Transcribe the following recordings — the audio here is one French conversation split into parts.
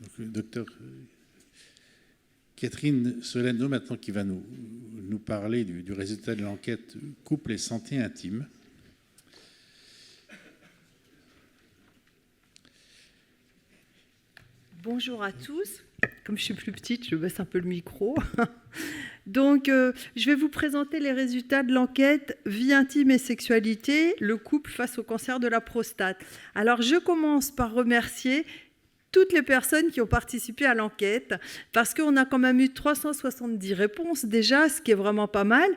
Donc, le docteur Catherine Solano, maintenant, qui va nous parler du résultat de l'enquête Couple et santé intime. Bonjour à tous. Comme je suis plus petite, je baisse un peu le micro. Donc, je vais vous présenter les résultats de l'enquête Vie intime et sexualité, le couple face au cancer de la prostate. Alors, je commence par remercier toutes les personnes qui ont participé à l'enquête, parce qu'on a quand même eu 370 réponses déjà, ce qui est vraiment pas mal.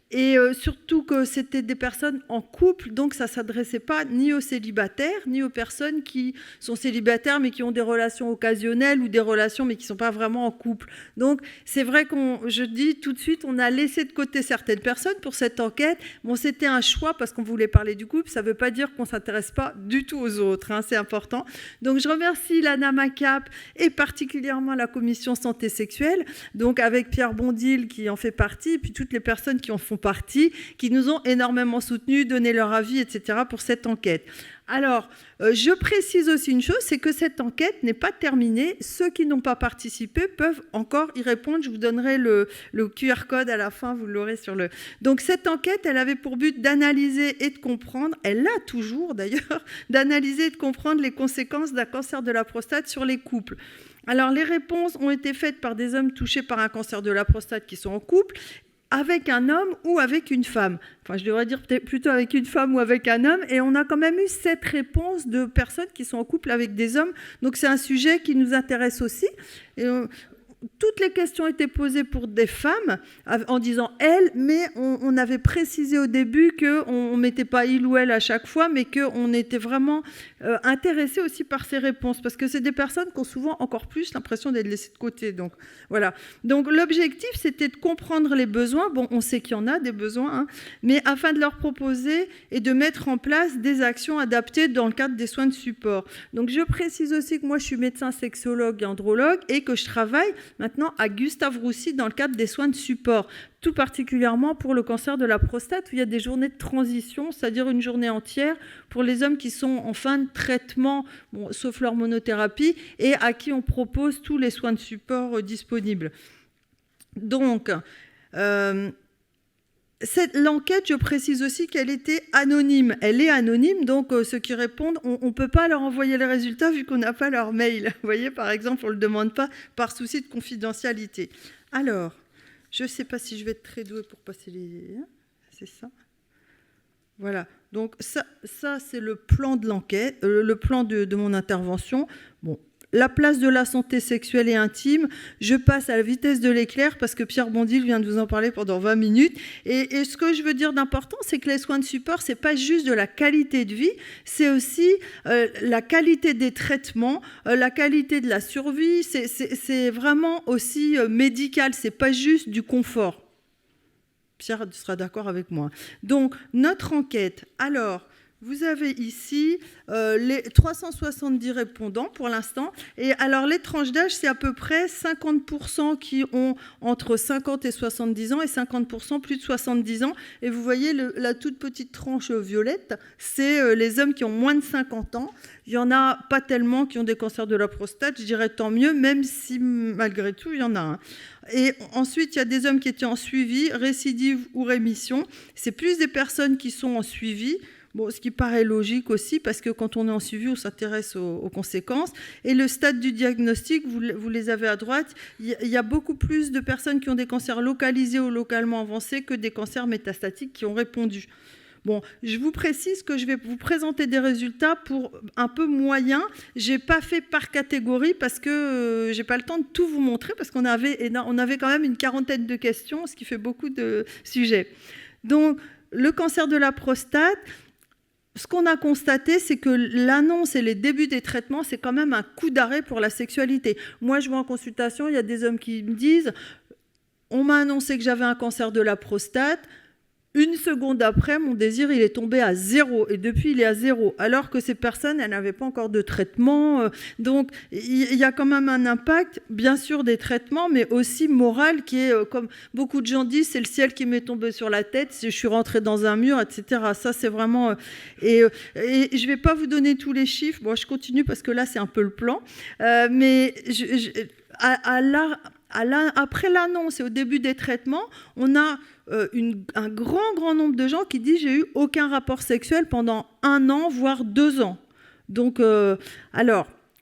Et surtout que c'était des personnes en couple, donc ça ne s'adressait pas ni aux célibataires, ni aux personnes qui sont célibataires mais qui ont des relations occasionnelles ou des relations mais qui ne sont pas vraiment en couple. Donc c'est vrai je dis tout de suite, on a laissé de côté certaines personnes pour cette enquête. Bon, c'était un choix parce qu'on voulait parler du couple, ça ne veut pas dire qu'on ne s'intéresse pas du tout aux autres, hein, c'est important. Donc je remercie l'ANAMACAP et particulièrement la commission santé sexuelle, donc avec Pierre Bondil qui en fait partie, et puis toutes les personnes qui en font partie, qui nous ont énormément soutenus, donné leur avis, etc. pour cette enquête. Alors, je précise aussi une chose, c'est que cette enquête n'est pas terminée. Ceux qui n'ont pas participé peuvent encore y répondre. Je vous donnerai le QR code à la fin, vous l'aurez sur le... Donc, cette enquête, elle avait pour but d'analyser et de comprendre, elle l'a toujours d'ailleurs, d'analyser et de comprendre les conséquences d'un cancer de la prostate sur les couples. Alors, les réponses ont été faites par des hommes touchés par un cancer de la prostate qui sont en couple, avec un homme ou avec une femme. Enfin, je devrais dire peut-être plutôt avec une femme ou avec un homme. Et on a quand même eu 7 réponses de personnes qui sont en couple avec des hommes. Donc, c'est un sujet qui nous intéresse aussi. Et toutes les questions étaient posées pour des femmes en disant « elles », mais on avait précisé au début qu'on ne mettait pas « il » ou « elle » à chaque fois, mais qu'on était vraiment intéressé aussi par ces réponses, parce que c'est des personnes qui ont souvent encore plus l'impression d'être laissées de côté. Donc, voilà. Donc, l'objectif, c'était de comprendre les besoins. Bon, on sait qu'il y en a des besoins, hein, mais afin de leur proposer et de mettre en place des actions adaptées dans le cadre des soins de support. Donc, je précise aussi que moi, je suis médecin sexologue et andrologue et que je travaille maintenant à Gustave Roussy dans le cadre des soins de support, tout particulièrement pour le cancer de la prostate où il y a des journées de transition, c'est-à-dire une journée entière pour les hommes qui sont en fin de traitement, bon, sauf l'hormonothérapie, et à qui on propose tous les soins de support disponibles. Donc, l'enquête, je précise aussi qu'elle était anonyme. Elle est anonyme, donc ceux qui répondent, on ne peut pas leur envoyer les résultats vu qu'on n'a pas leur mail. Vous voyez, par exemple, on ne le demande pas par souci de confidentialité. Alors, je ne sais pas si je vais être très douée pour passer les... C'est ça ? Voilà. Donc, ça c'est le plan de l'enquête, le plan de mon intervention. Bon. La place de la santé sexuelle et intime, je passe à la vitesse de l'éclair parce que Pierre Bondil vient de vous en parler pendant 20 minutes. Et ce que je veux dire d'important, c'est que les soins de support, ce n'est pas juste de la qualité de vie, c'est aussi la qualité des traitements, la qualité de la survie, c'est vraiment aussi médical, ce n'est pas juste du confort. Pierre sera d'accord avec moi. Donc, notre enquête, alors... Vous avez ici les 370 répondants pour l'instant. Et alors, les tranches d'âge, c'est à peu près 50% qui ont entre 50 et 70 ans et 50% plus de 70 ans. Et vous voyez, la toute petite tranche violette, c'est les hommes qui ont moins de 50 ans. Il n'y en a pas tellement qui ont des cancers de la prostate. Je dirais tant mieux, même si malgré tout, il y en a un. Et ensuite, il y a des hommes qui étaient en suivi, récidive ou rémission. C'est plus des personnes qui sont en suivi. Bon, ce qui paraît logique aussi, parce que quand on est en suivi, on s'intéresse aux conséquences. Et le stade du diagnostic, vous les avez à droite, il y a beaucoup plus de personnes qui ont des cancers localisés ou localement avancés que des cancers métastatiques qui ont répondu. Bon, je vous précise que je vais vous présenter des résultats pour un peu moyens. Je n'ai pas fait par catégorie parce que je n'ai pas le temps de tout vous montrer, parce qu'on avait quand même une 40aine de questions, ce qui fait beaucoup de sujets. Donc, le cancer de la prostate... Ce qu'on a constaté, c'est que l'annonce et les débuts des traitements, c'est quand même un coup d'arrêt pour la sexualité. Moi, je vois en consultation, il y a des hommes qui me disent « On m'a annoncé que j'avais un cancer de la prostate, Une seconde après, mon désir, il est tombé à 0. Et depuis, il est à 0. Alors que ces personnes, elles n'avaient pas encore de traitement. Donc, il y a quand même un impact, bien sûr, des traitements, mais aussi moral, qui est, comme beaucoup de gens disent, c'est le ciel qui m'est tombé sur la tête, si je suis rentrée dans un mur, etc. Ça, c'est vraiment... Et je ne vais pas vous donner tous les chiffres. Bon, je continue parce que là, c'est un peu le plan. Mais après l'annonce et au début des traitements, on a un grand nombre de gens qui disent « j'ai eu aucun rapport sexuel pendant 1 an, voire 2 ans ». Donc là,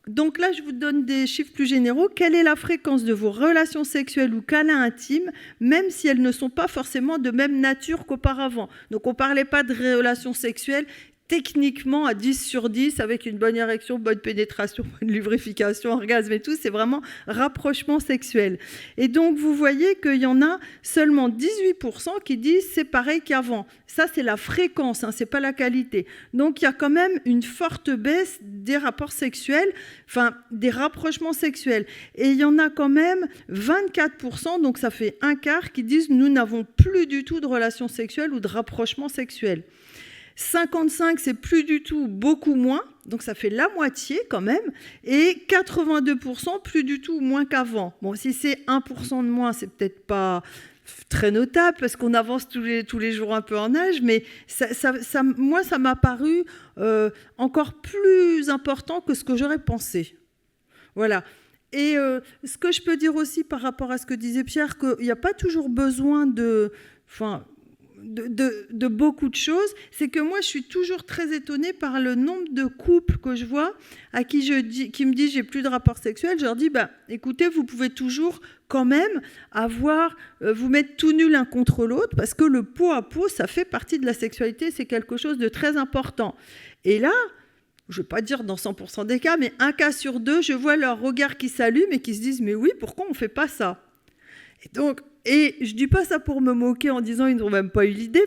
je vous donne des chiffres plus généraux. Quelle est la fréquence de vos relations sexuelles ou câlins intimes, même si elles ne sont pas forcément de même nature qu'auparavant? Donc, on ne parlait pas de relations sexuelles techniquement à 10 sur 10, avec une bonne érection, bonne pénétration, bonne lubrification, orgasme et tout, c'est vraiment rapprochement sexuel. Et donc, vous voyez qu'il y en a seulement 18% qui disent c'est pareil qu'avant. Ça, c'est la fréquence, hein, c'est pas la qualité. Donc, il y a quand même une forte baisse des rapports sexuels, enfin, des rapprochements sexuels. Et il y en a quand même 24%, donc ça fait un quart, qui disent nous n'avons plus du tout de relations sexuelles ou de rapprochement sexuel. 55, c'est plus du tout, beaucoup moins, donc ça fait la moitié quand même, et 82%, plus du tout, moins qu'avant. Bon, si c'est 1% de moins, c'est peut-être pas très notable, parce qu'on avance tous les jours un peu en âge, mais moi, ça m'a paru encore plus important que ce que j'aurais pensé. Voilà. Et ce que je peux dire aussi par rapport à ce que disait Pierre, qu'il n'y a pas toujours besoin de beaucoup de choses, c'est que moi, je suis toujours très étonnée par le nombre de couples que je vois qui me disent « j'ai plus de rapport sexuel ». Je leur dis « écoutez, vous pouvez toujours quand même vous mettre tout nul l'un contre l'autre, parce que le peau à peau, ça fait partie de la sexualité, c'est quelque chose de très important ». Et là, je ne vais pas dire dans 100% des cas, mais 1 cas sur 2, je vois leur regard qui s'allume et qui se disent « mais oui, pourquoi on ne fait pas ça ?» Et je ne dis pas ça pour me moquer en disant ils n'ont même pas eu l'idée,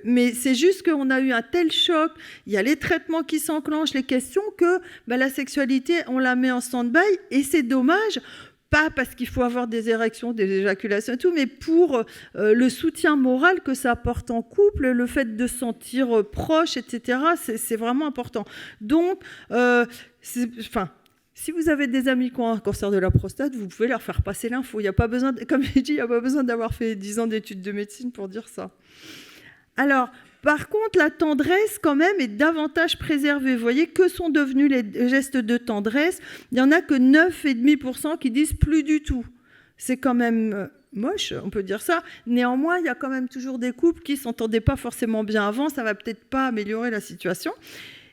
mais c'est juste qu'on a eu un tel choc, il y a les traitements qui s'enclenchent, les questions, que la sexualité, on la met en stand-by, et c'est dommage, pas parce qu'il faut avoir des érections, des éjaculations et tout, mais pour le soutien moral que ça apporte en couple, le fait de se sentir proche, etc., c'est vraiment important. Donc, si vous avez des amis qui ont un cancer de la prostate, vous pouvez leur faire passer l'info. Il n'y a pas besoin, comme j'ai dit, il n'y a pas besoin d'avoir fait 10 ans d'études de médecine pour dire ça. Alors, par contre, la tendresse, quand même, est davantage préservée. Vous voyez, que sont devenus les gestes de tendresse? Il n'y en a que 9,5% qui disent plus du tout. C'est quand même moche, on peut dire ça. Néanmoins, il y a quand même toujours des couples qui ne s'entendaient pas forcément bien avant. Ça ne va peut-être pas améliorer la situation.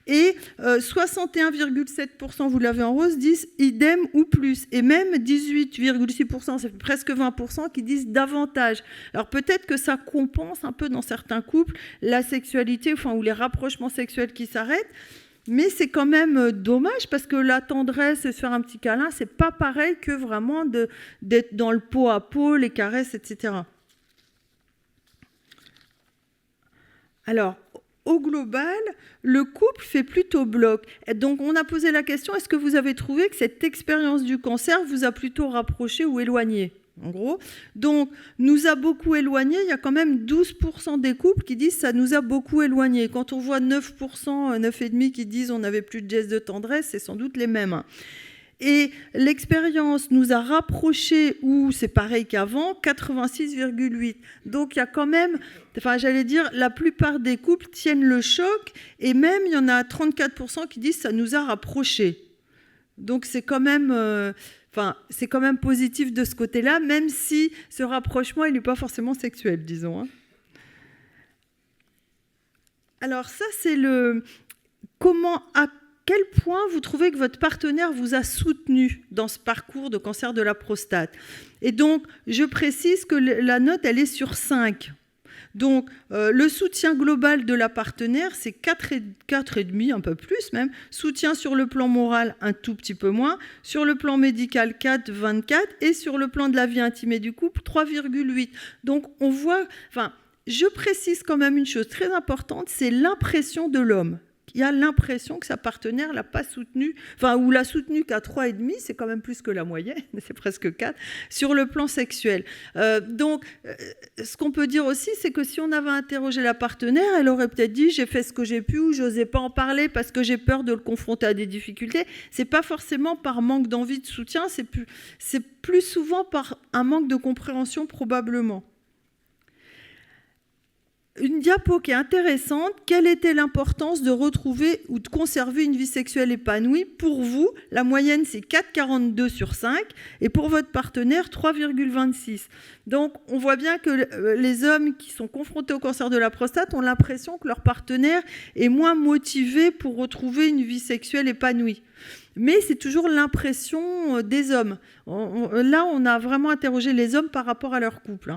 Et 61,7%, vous l'avez en rose, disent idem ou plus. Et même 18,6%, c'est presque 20%, qui disent davantage. Alors peut-être que ça compense un peu dans certains couples la sexualité, ou les rapprochements sexuels qui s'arrêtent. Mais c'est quand même dommage, parce que la tendresse et se faire un petit câlin, c'est pas pareil que vraiment d'être dans le pot à pot, les caresses, etc. Alors, au global, le couple fait plutôt bloc. Donc, on a posé la question, est-ce que vous avez trouvé que cette expérience du cancer vous a plutôt rapproché ou éloigné ? En gros, donc, nous a beaucoup éloigné. Il y a quand même 12% des couples qui disent ça nous a beaucoup éloigné. Quand on voit 9%, 9,5% qui disent on n'avait plus de gestes de tendresse, c'est sans doute les mêmes. Et l'expérience nous a rapprochés, ou c'est pareil qu'avant, 86,8%. Donc il y a quand même, j'allais dire, la plupart des couples tiennent le choc, et même il y en a 34% qui disent ça nous a rapprochés. Donc c'est quand même, c'est quand même positif de ce côté-là, même si ce rapprochement il n'est pas forcément sexuel, disons. Alors ça c'est à quel point vous trouvez que votre partenaire vous a soutenu dans ce parcours de cancer de la prostate. Et donc, je précise que la note, elle est sur 5. Donc, le soutien global de la partenaire, c'est 4,5, un peu plus même. Soutien sur le plan moral, un tout petit peu moins. Sur le plan médical, 4,24. Et sur le plan de la vie intime et du couple, 3,8. Donc, on voit... je précise quand même une chose très importante, c'est l'impression de l'homme qui a l'impression que sa partenaire ne l'a pas soutenu, enfin, ou l'a soutenu qu'à 3,5, c'est quand même plus que la moyenne, c'est presque 4, sur le plan sexuel. Donc, ce qu'on peut dire aussi, c'est que si on avait interrogé la partenaire, elle aurait peut-être dit « j'ai fait ce que j'ai pu » ou « je n'osais pas en parler parce que j'ai peur de le confronter à des difficultés ». Ce n'est pas forcément par manque d'envie de soutien, c'est plus souvent par un manque de compréhension probablement. Une diapo qui est intéressante, quelle était l'importance de retrouver ou de conserver une vie sexuelle épanouie? Pour vous, la moyenne c'est 4,42 sur 5 et pour votre partenaire 3,26. Donc on voit bien que les hommes qui sont confrontés au cancer de la prostate ont l'impression que leur partenaire est moins motivé pour retrouver une vie sexuelle épanouie. Mais c'est toujours l'impression des hommes. Là, on a vraiment interrogé les hommes par rapport à leur couple.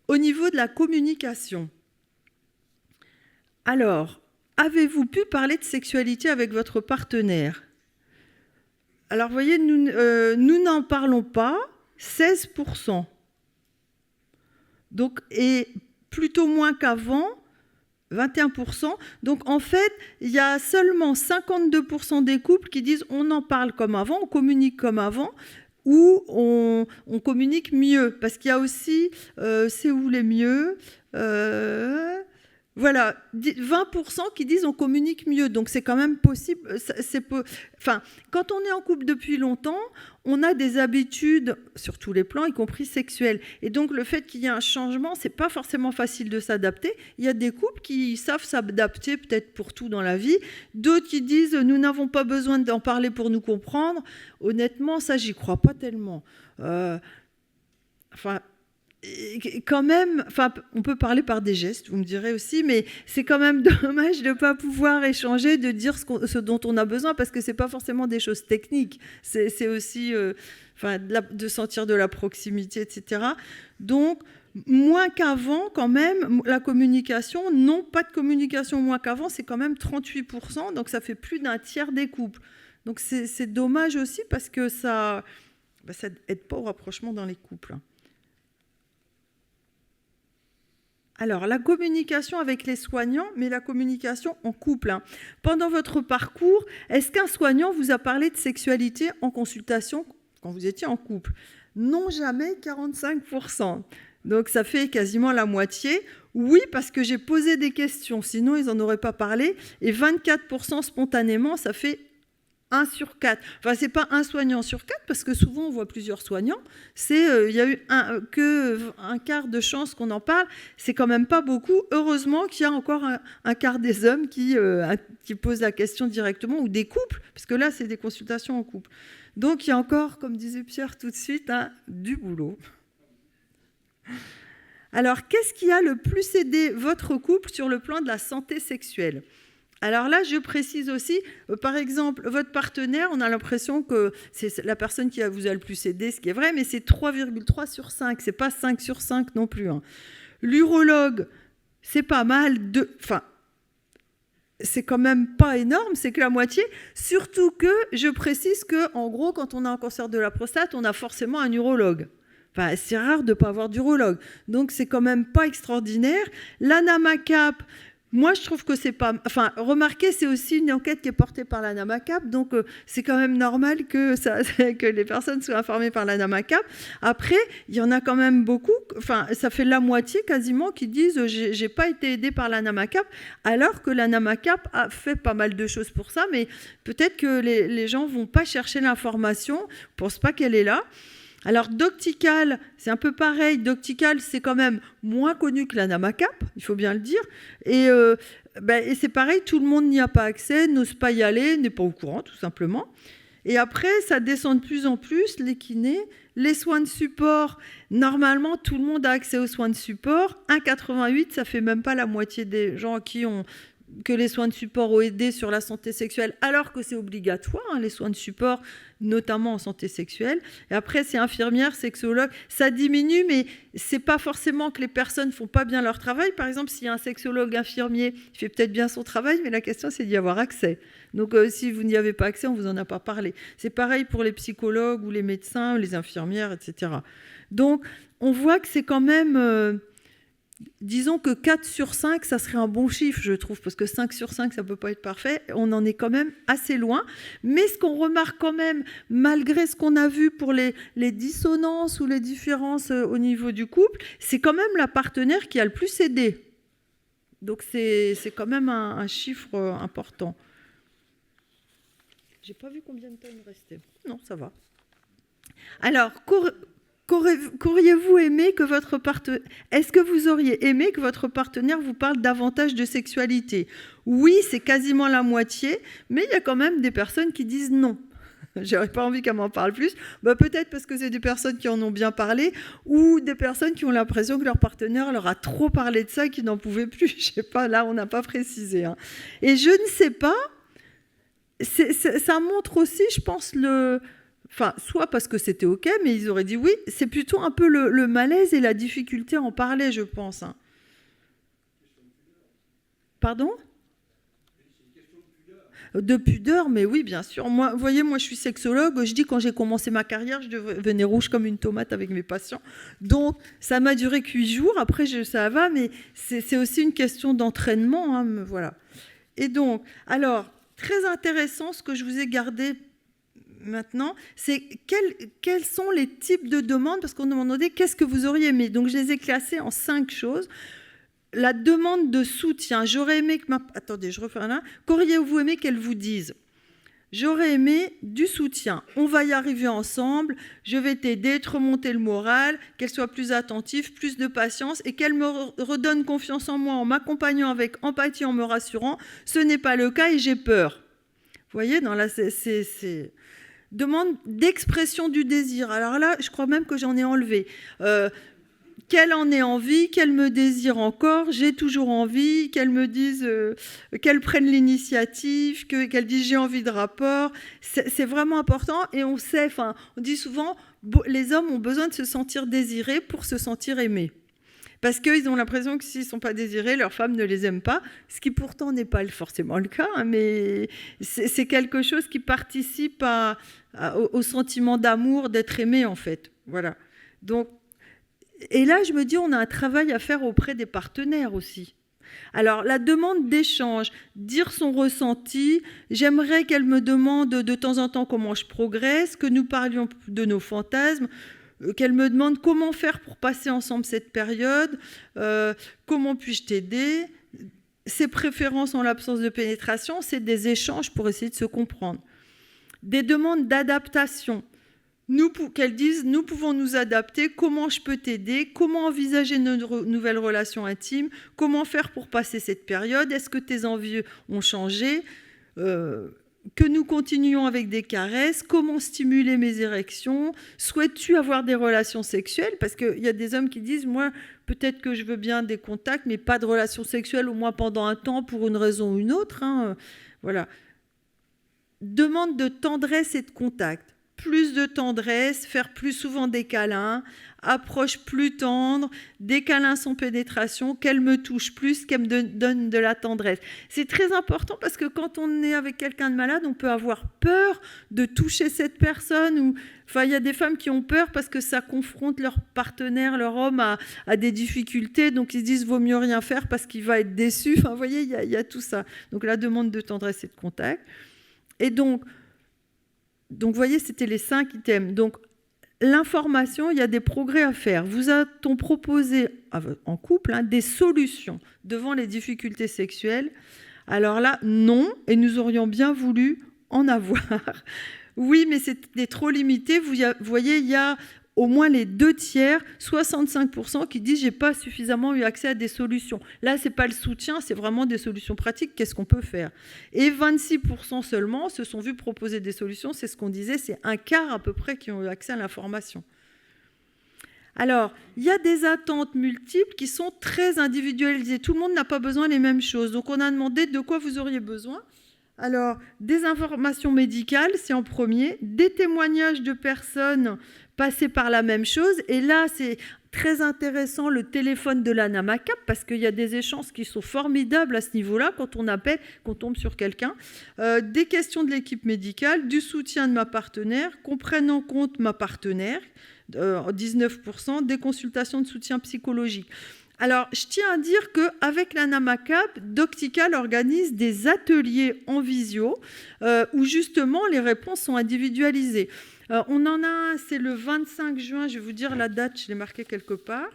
Au niveau de la communication, alors, avez-vous pu parler de sexualité avec votre partenaire? Alors, vous voyez, nous n'en parlons pas, 16%. Donc, et plutôt moins qu'avant, 21%. Donc, en fait, il y a seulement 52% des couples qui disent on en parle comme avant, on communique comme avant, où on communique mieux. Parce qu'il y a aussi, c'est où les mieux voilà, 20% qui disent on communique mieux. Donc c'est quand même possible. Enfin, quand on est en couple depuis longtemps, on a des habitudes sur tous les plans, y compris sexuels. Et donc le fait qu'il y ait un changement, c'est pas forcément facile de s'adapter. Il y a des couples qui savent s'adapter peut-être pour tout dans la vie. D'autres qui disent nous n'avons pas besoin d'en parler pour nous comprendre. Honnêtement, ça j'y crois pas tellement. Quand même, on peut parler par des gestes, vous me direz aussi, mais c'est quand même dommage de ne pas pouvoir échanger, de dire ce dont on a besoin, parce que ce n'est pas forcément des choses techniques. C'est aussi de sentir de la proximité, etc. Donc, moins qu'avant, quand même, la communication, non, pas de communication moins qu'avant, c'est quand même 38%, donc ça fait plus d'un tiers des couples. Donc, c'est dommage aussi, parce que ça n'aide pas au rapprochement dans les couples. Alors, la communication avec les soignants, mais la communication en couple. Pendant votre parcours, est-ce qu'un soignant vous a parlé de sexualité en consultation quand vous étiez en couple? Non, jamais, 45%. Donc, ça fait quasiment la moitié. Oui, parce que j'ai posé des questions, sinon ils n'en auraient pas parlé. Et 24% spontanément, ça fait 1 sur 4. Enfin, ce n'est pas un soignant sur 4, parce que souvent, on voit plusieurs soignants. Il y a eu un quart de chance qu'on en parle. C'est quand même pas beaucoup. Heureusement qu'il y a encore un quart des hommes qui posent la question directement, ou des couples, parce que là, c'est des consultations en couple. Donc, il y a encore, comme disait Pierre tout de suite, du boulot. Alors, qu'est-ce qui a le plus aidé votre couple sur le plan de la santé sexuelle ? Alors là, je précise aussi, par exemple, votre partenaire, on a l'impression que c'est la personne qui vous a le plus aidé, ce qui est vrai, mais c'est 3,3 sur 5, c'est pas 5 sur 5 non plus. L'urologue, c'est pas mal, c'est quand même pas énorme, c'est que la moitié, surtout que je précise qu'en gros, quand on a un cancer de la prostate, on a forcément un urologue. Enfin, c'est rare de ne pas avoir d'urologue, donc c'est quand même pas extraordinaire. L'ANAMACAP, moi, je trouve que c'est pas... Enfin, remarquez, c'est aussi une enquête qui est portée par l'ANAMACAP, donc c'est quand même normal que les personnes soient informées par l'ANAMACAP. Après, il y en a quand même beaucoup, enfin, ça fait la moitié quasiment qui disent « j'ai pas été aidé par l'ANAMACAP », alors que l'ANAMACAP a fait pas mal de choses pour ça, mais peut-être que les gens vont pas chercher l'information, ne pensent pas qu'elle est là. Alors, Doctical, c'est un peu pareil. Doctical, c'est quand même moins connu que l'ANAMACAP, il faut bien le dire. Et c'est pareil, tout le monde n'y a pas accès, n'ose pas y aller, n'est pas au courant, tout simplement. Et après, ça descend de plus en plus, les kinés, les soins de support. Normalement, tout le monde a accès aux soins de support. 1,88, ça fait même pas la moitié des gens que les soins de support ont aidé sur la santé sexuelle, alors que c'est obligatoire, les soins de support, notamment en santé sexuelle. Et après, c'est infirmière, sexologue. Ça diminue, mais c'est pas forcément que les personnes font pas bien leur travail. Par exemple, s'il y a un sexologue infirmier, il fait peut-être bien son travail, mais la question, c'est d'y avoir accès. Donc, si vous n'y avez pas accès, on vous en a pas parlé. C'est pareil pour les psychologues ou les médecins ou les infirmières, etc. Donc, on voit que c'est quand même... disons que 4 sur 5, ça serait un bon chiffre, je trouve, parce que 5 sur 5, ça ne peut pas être parfait. On en est quand même assez loin. Mais ce qu'on remarque quand même, malgré ce qu'on a vu pour les dissonances ou les différences au niveau du couple, c'est quand même la partenaire qui a le plus aidé. Donc c'est quand même un chiffre important. J'ai pas vu combien de temps il me restait. Non, ça va. Alors, qu'auriez-vous aimé que votre partenaire... Est-ce que vous auriez aimé que votre partenaire vous parle davantage de sexualité? Oui, c'est quasiment la moitié, mais il y a quand même des personnes qui disent non. J'aurais pas envie qu'elle m'en parle plus. Peut-être parce que c'est des personnes qui en ont bien parlé ou des personnes qui ont l'impression que leur partenaire leur a trop parlé de ça et qu'ils n'en pouvaient plus. Je sais pas, là, on n'a pas précisé. Hein. Et je ne sais pas... ça montre aussi, je pense, soit parce que c'était OK, mais ils auraient dit oui. C'est plutôt un peu le malaise et la difficulté à en parler, je pense. Hein. Pardon ? De pudeur, mais oui, bien sûr. Moi, vous voyez, moi, je suis sexologue. Je dis, quand j'ai commencé ma carrière, je devenais rouge comme une tomate avec mes patients. Donc, ça m'a duré que 8 jours. Après, ça va, mais c'est aussi une question d'entraînement. Hein, voilà. Et donc, alors... Très intéressant, ce que je vous ai gardé maintenant, c'est quels sont les types de demandes, parce qu'on m'a demandé qu'est-ce que vous auriez aimé. Donc, je les ai classés en 5 choses. La demande de soutien. J'aurais aimé que Attendez, je refais là. Qu'auriez-vous aimé qu'elle vous dise ? J'aurais aimé du soutien. On va y arriver ensemble. Je vais t'aider, te remonter le moral, qu'elle soit plus attentive, plus de patience et qu'elle me redonne confiance en moi en m'accompagnant avec empathie, en me rassurant. Ce n'est pas le cas et j'ai peur. Vous voyez, c'est demande d'expression du désir. Alors là, je crois même que j'en ai enlevé. Qu'elle en ait envie, qu'elle me désire encore, j'ai toujours envie, qu'elle me dise, qu'elle prenne l'initiative, qu'elle dise j'ai envie de rapport. C'est vraiment important et on sait, on dit souvent, les hommes ont besoin de se sentir désirés pour se sentir aimés. Parce qu'ils ont l'impression que s'ils ne sont pas désirés, leur femme ne les aime pas, ce qui pourtant n'est pas forcément le cas, hein, mais c'est quelque chose qui participe au sentiment d'amour, d'être aimé en fait. Voilà. Donc, et là, je me dis, on a un travail à faire auprès des partenaires aussi. Alors, la demande d'échange, dire son ressenti, j'aimerais qu'elle me demande de temps en temps comment je progresse, que nous parlions de nos fantasmes, qu'elle me demande comment faire pour passer ensemble cette période, comment puis-je t'aider, ses préférences en l'absence de pénétration, c'est des échanges pour essayer de se comprendre. Des demandes d'adaptation. Qu'elles disent, nous pouvons nous adapter, comment je peux t'aider, comment envisager une nouvelle relation intime, comment faire pour passer cette période, est-ce que tes envies ont changé, que nous continuions avec des caresses, comment stimuler mes érections, souhaites-tu avoir des relations sexuelles ? Parce qu'il y a des hommes qui disent, moi, peut-être que je veux bien des contacts, mais pas de relations sexuelles, au moins pendant un temps, pour une raison ou une autre. Hein. Voilà. Demande de tendresse et de contact. Plus de tendresse, faire plus souvent des câlins, approche plus tendre, des câlins sans pénétration, qu'elle me touche plus, qu'elle me donne de la tendresse. C'est très important parce que quand on est avec quelqu'un de malade, on peut avoir peur de toucher cette personne. Il y a des femmes qui ont peur parce que ça confronte leur partenaire, leur homme, à des difficultés. Donc, ils se disent, vaut mieux rien faire parce qu'il va être déçu. Vous voyez, il y a tout ça. Donc, la demande de tendresse et de contact. Et donc, vous voyez, c'était les 5 items. Donc, l'information, il y a des progrès à faire. Vous a-t-on proposé, en couple, des solutions devant les difficultés sexuelles ? Alors là, non, et nous aurions bien voulu en avoir. Oui, mais c'était trop limité. Vous voyez, il y a au moins les 2/3, 65% qui disent « j'ai pas suffisamment eu accès à des solutions ». Là, c'est pas le soutien, c'est vraiment des solutions pratiques. Qu'est-ce qu'on peut faire ? Et 26% seulement se sont vus proposer des solutions. C'est ce qu'on disait, c'est un quart à peu près qui ont eu accès à l'information. Alors, il y a des attentes multiples qui sont très individualisées. Tout le monde n'a pas besoin des mêmes choses. Donc, on a demandé de quoi vous auriez besoin. Alors, des informations médicales, c'est en premier. Des témoignages de personnes passées par la même chose. Et là, c'est très intéressant, le téléphone de la NAMACAP, parce qu'il y a des échanges qui sont formidables à ce niveau-là, quand on appelle, quand on tombe sur quelqu'un. Des questions de l'équipe médicale, du soutien de ma partenaire, qu'on prenne en compte ma partenaire, 19%, des consultations de soutien psychologique. Alors, je tiens à dire qu'avec l'ANAMACAP, Doctical organise des ateliers en visio où justement les réponses sont individualisées. On en a un, c'est le 25 juin, je vais vous dire la date, je l'ai marqué quelque part.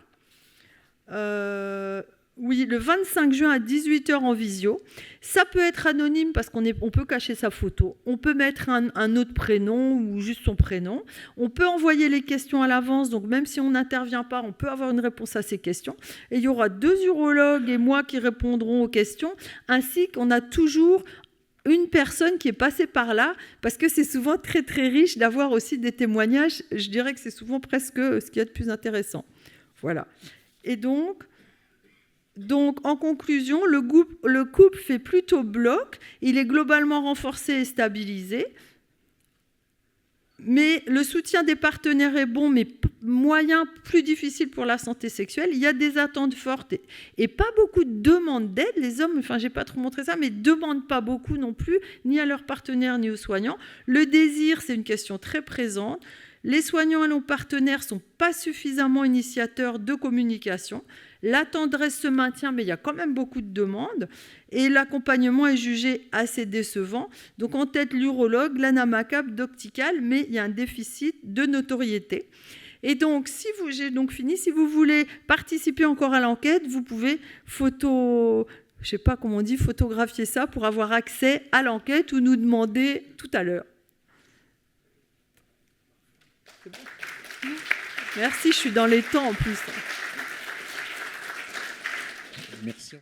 Oui, le 25 juin à 18h en visio. Ça peut être anonyme parce qu'on peut cacher sa photo. On peut mettre un autre prénom ou juste son prénom. On peut envoyer les questions à l'avance. Donc, même si on n'intervient pas, on peut avoir une réponse à ces questions. Et il y aura 2 urologues et moi qui répondront aux questions. Ainsi qu'on a toujours une personne qui est passée par là, parce que c'est souvent très, très riche d'avoir aussi des témoignages. Je dirais que c'est souvent presque ce qu'il y a de plus intéressant. Voilà. Et donc, en conclusion, le couple fait plutôt bloc. Il est globalement renforcé et stabilisé. Mais le soutien des partenaires est bon, mais moyen, plus difficile pour la santé sexuelle. Il y a des attentes fortes et pas beaucoup de demandes d'aide. Les hommes, enfin, j'ai pas trop montré ça, mais ne demandent pas beaucoup non plus, ni à leurs partenaires, ni aux soignants. Le désir, c'est une question très présente. Les soignants et nos partenaires ne sont pas suffisamment initiateurs de communication. La tendresse se maintient, mais il y a quand même beaucoup de demandes. Et l'accompagnement est jugé assez décevant. Donc en tête, l'urologue, l'ANAMACAP, Doctical, mais il y a un déficit de notoriété. Et donc, j'ai donc fini. Si vous voulez participer encore à l'enquête, vous pouvez photographier ça pour avoir accès à l'enquête ou nous demander tout à l'heure. C'est bon. Merci, je suis dans les temps en plus. Merci.